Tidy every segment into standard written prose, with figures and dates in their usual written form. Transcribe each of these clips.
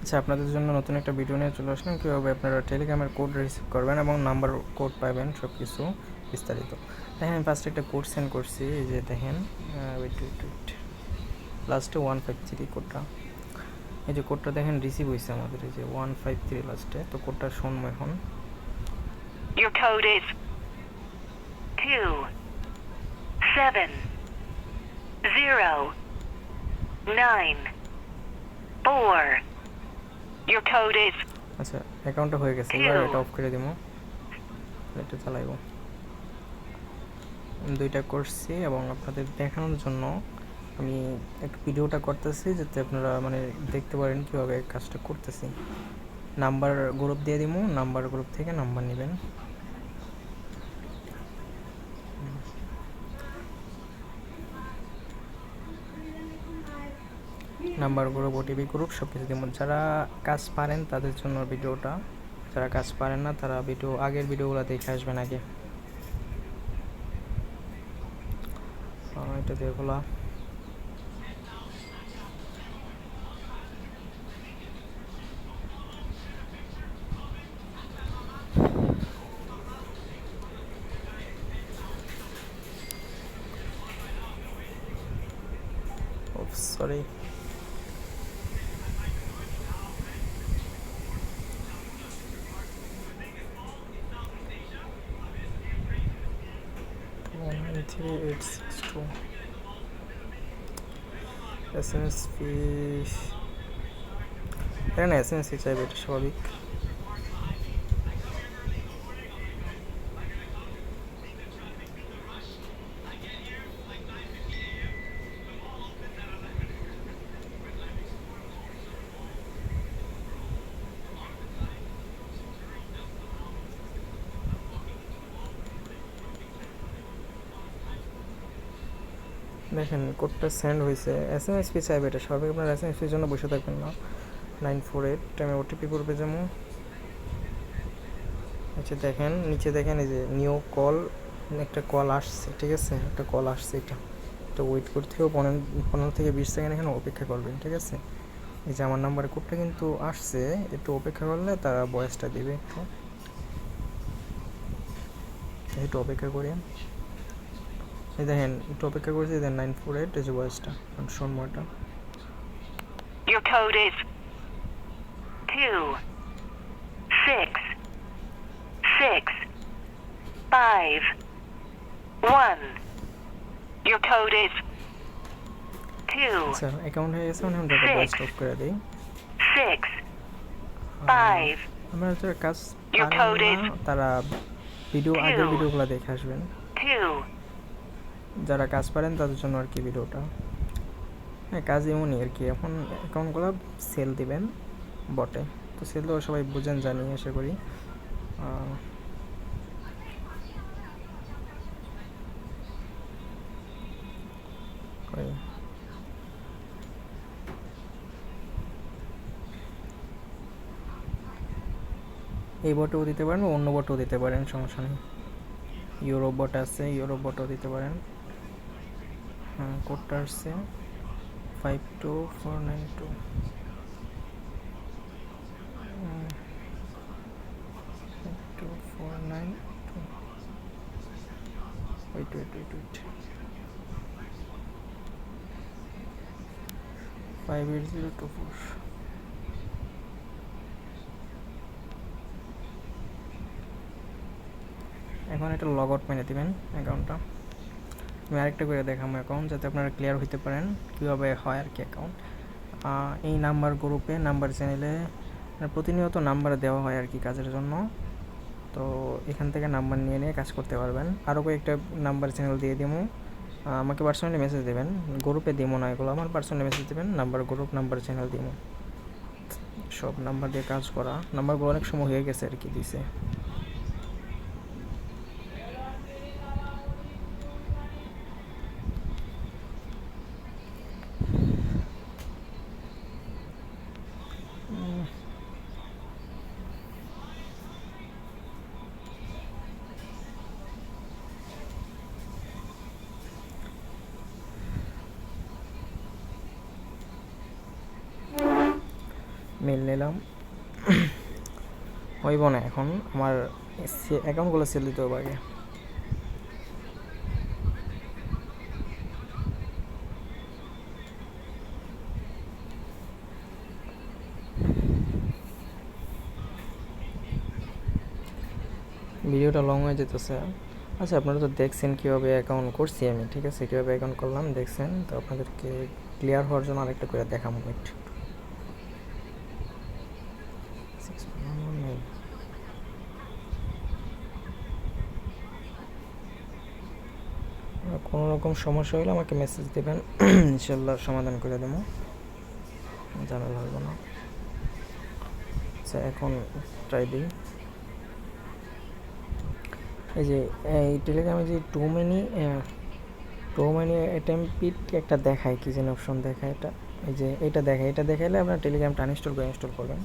আচ্ছা, আপনাদের জন্য নতুন একটা ভিডিও নিয়ে চলে আসলাম কীভাবে আপনারা টেলিগ্রামের কোড রিসিভ করবেন এবং নাম্বার কোড পাবেন, সব কিছু বিস্তারিত। দেখেন আমি ফার্স্টে একটা কোড সেন্ড করছি, এই যে দেখেন ওয়েট লাস্টে 153 কোডটা, এই যে কোডটা দেখেন রিসিভ হয়েছে আমাদের, এই যে 153 লাস্টে। তো কোডটা শুনবো এখন। Your code is 27094. Your code is আচ্ছা, অ্যাকাউন্টটা হয়ে গেছে, এবার এটা অফ করে দিব, এটা চালাইব। দুইটা করছি এবং আপনাদের দেখানোর জন্য আমি একটু ভিডিওটা করতেছি, যাতে আপনারা মানে দেখতে পারেন কীভাবে কাজটা করতেছি। নাম্বার গ্রুপ দিয়ে দিব, নাম্বার গ্রুপ থেকে নাম্বার নেবেন। নাম্বার গ্রুপ, ওটিপি গ্রুপ সব কিছু দিব। যারা কাজ পারেন তাদের জন্য ভিডিওটা, যারা কাজ পারেন না তারা আগের ভিডিওগুলো দেখে আসবেন আগে। এটা দিয়ে খোলা, সরি SMS ফি, এখানে SMS ফি চাইবে, এটা স্বাভাবিক। দেখেন কোডটা সেন্ড হয়েছে, SMS ফি চাইবে, এটা স্বাভাবিক। আপনার SMS ফির জন্য বসে থাকবেন না। 948 আমি ওটিপি করবে যেমন। আচ্ছা দেখেন নিচে দেখেন, এই যে নিউ কল, একটা কল আসছে, ঠিক আছে, একটা কল আসছে, এটা ওয়েট করতে হবে 15 থেকে 20 সেকেন্ড এখানে অপেক্ষা করবেন, ঠিক আছে। এই যে আমার নাম্বারে কোডটা কিন্তু আসছে, একটু অপেক্ষা করলে তারা ভয়েসটা দেবে। একটু অপেক্ষা করি, এই দেখেন একটু অপেক্ষা করেছি, দেন 948 এই যে ভয়েসটা শুনবো। এটা your code is 26651. Your code is 2. আচ্ছা, অ্যাকাউন্ট হয়ে গেছে, আমি ডাটা ভয়েস অফ করে দিই। 6 5. আমরা যারা কাজ পারেন না তারা আগের ভিডিওগুলো দেখে আসবেন। 2. যারা কাজ পারেন তাদের জন্য আর কি ভিডিওটা। হ্যাঁ, কাজ এমনই আর কি। এখন অ্যাকাউন্টগুলো সেল দিবেন বটে, তো সেল দেওয়া সবাই বুঝেন জানি আশা করি। এই বটেও দিতে পারেন, অন্য বটেও দিতে পারেন, সমস্যা নেই। ইউরো বট আছে, ইউরো বটও দিতে পারেন। হ্যাঁ, কোডটা আসছে 52492। wait 58024। এখন এটা লগ আউট মেনে দেবেন অ্যাকাউন্টটা। আমি আরেকটা করে দেখাবো অ্যাকাউন্ট, যাতে আপনারা ক্লিয়ার হইতে পারেন কীভাবে হয় আর কি অ্যাকাউন্ট। এই নাম্বার গ্রুপে, নাম্বার চ্যানেলে প্রতিনিয়ত নাম্বার দেওয়া হয় আর কি কাজের জন্য। তো এখান থেকে নাম্বার নিয়ে নিয়ে কাজ করতে পারবেন। আরও কয়েকটা নাম্বার চ্যানেল দিয়ে দেবো, আমাকে পার্সোনালি মেসেজ দেবেন, গ্রুপে দেবো না এগুলো, আমার পার্সোনালি মেসেজ দেবেন, নাম্বার গ্রুপ নাম্বার চ্যানেল দেবো, সব নাম্বার দিয়ে কাজ করা। নাম্বারগুলো অনেক সময় হয়ে গেছে আর কি দিছে। মেল নিলাম, হইব না। এখন আমার অ্যাকাউন্টগুলো সেল দিতে হবে আগে। ভিডিওটা লং হয়ে যেতেছে। আচ্ছা, আপনারা তো দেখছেন কীভাবে অ্যাকাউন্ট করছি আমি, ঠিক আছে, কীভাবে অ্যাকাউন্ট করলাম দেখছেন। তো আপনাদেরকে ক্লিয়ার হওয়ার জন্য আরেকটা করে দেখাবো। কোনো রকম সমস্যা হলে আমাকে মেসেজ দেবেন, ইনশাল্লাহ সমাধান করে দেবো, ঝামেলা হইব না। আচ্ছা, এখন ট্রাই দিই। এই যে এই টেলিগ্রামে যে টু মেনি অ্যাটেম্পিট একটা দেখায়, কি যেন অপশন দেখায়, এটা এই যে এটা দেখায়, এটা দেখাইলে আপনার টেলিগ্রামটা ইনস্টল করবেন।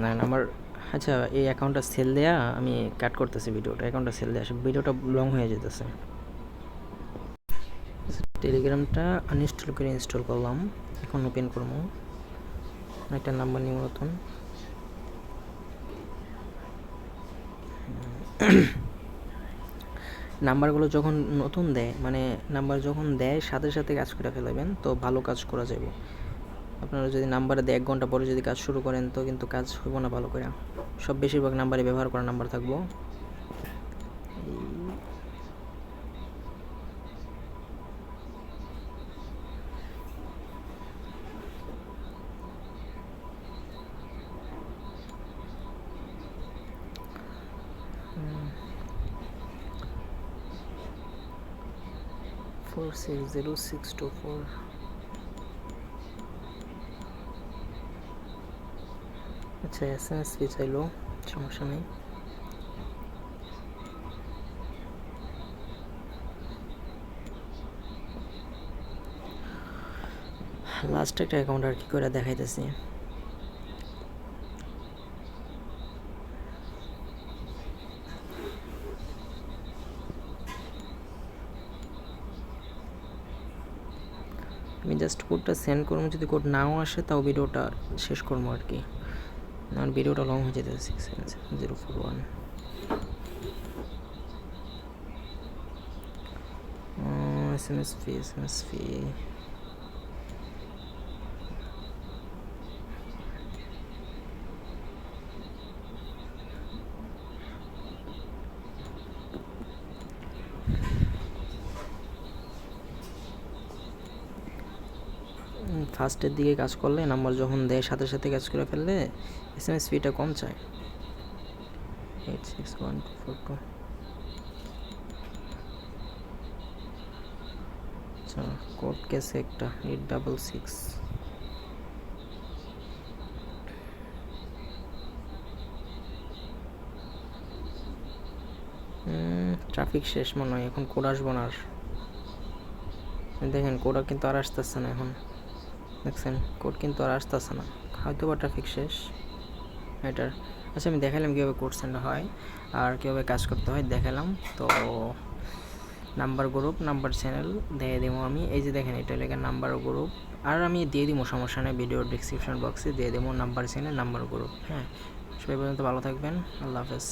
না আমার, আচ্ছা, এই অ্যাকাউন্টটা সেল দেয়া আমি কাট করতেছি ভিডিওটা। অ্যাকাউন্টটা সেল দেয়া, ভিডিওটা লং হয়ে যেতেছে। টেলিগ্রামটা আনইনস্টল করে ইনস্টল করলাম, এখন ওপেন করবো। একটা নাম্বার নিব নতুন। নাম্বারগুলো যখন নতুন দেয়, মানে নাম্বার যখন দেয় সাথে সাথে কাজ করে ফেলাবেন, তো ভালো কাজ করা যাবে। আপনারা যদি নাম্বারে দেয় 1 ঘন্টা পরে যদি কাজ শুরু করেন, তো কিন্তু কাজ হইব না ভালো করে। সব বেশিরভাগ নাম্বারে ব্যবহার করা নাম্বার থাকবো। ফোর 60624। আচ্ছা, SMS ফি চাইলো, সমস্যা নেই। লাস্ট একটা অ্যাকাউন্ট আর কি করে দেখাইতেছি। আমি জাস্ট কোডটা সেন্ড করবো, যদি কোড নাও আসে তাও ভিডিওটা শেষ করবো আর কি, আমার ভিডিওটা লং হয়ে যেতে 67041। SMS ফি ফার্স্টের দিকে কাজ করলে, নাম্বার যখন দেয় সাথে সাথে কাজ করে ফেললে SMS ফিটা কম চায়। 861242। আচ্ছা, কোড কেসে একটা 866। ট্রাফিক শেষ মনে হয়, এখন কোড আসবো না আর। দেখেন কোডটা কিন্তু আর আসতেছে না এখন, দেখছেন কোড কিন্তু আর আসতেছে না, হয়তো বা ট্রাফিক শেষ এটার। আচ্ছা, আমি দেখালাম কীভাবে কোড সেন্ড হয় আর কীভাবে কাজ করতে হয় দেখালাম। তো নাম্বার গ্রুপ, নাম্বার চ্যানেল দিয়ে দেবো আমি। এই যে দেখেন, এটা লেখা নাম্বার গ্রুপ, আর আমি দিয়ে দিব, সমস্যা নেই, ভিডিওর ডিসক্রিপশন বক্সে দিয়ে দেবো নাম্বার চ্যানেল, নাম্বার গ্রুপ। হ্যাঁ, সবাই পর্যন্ত ভালো থাকবেন, আল্লাহ হাফেজ।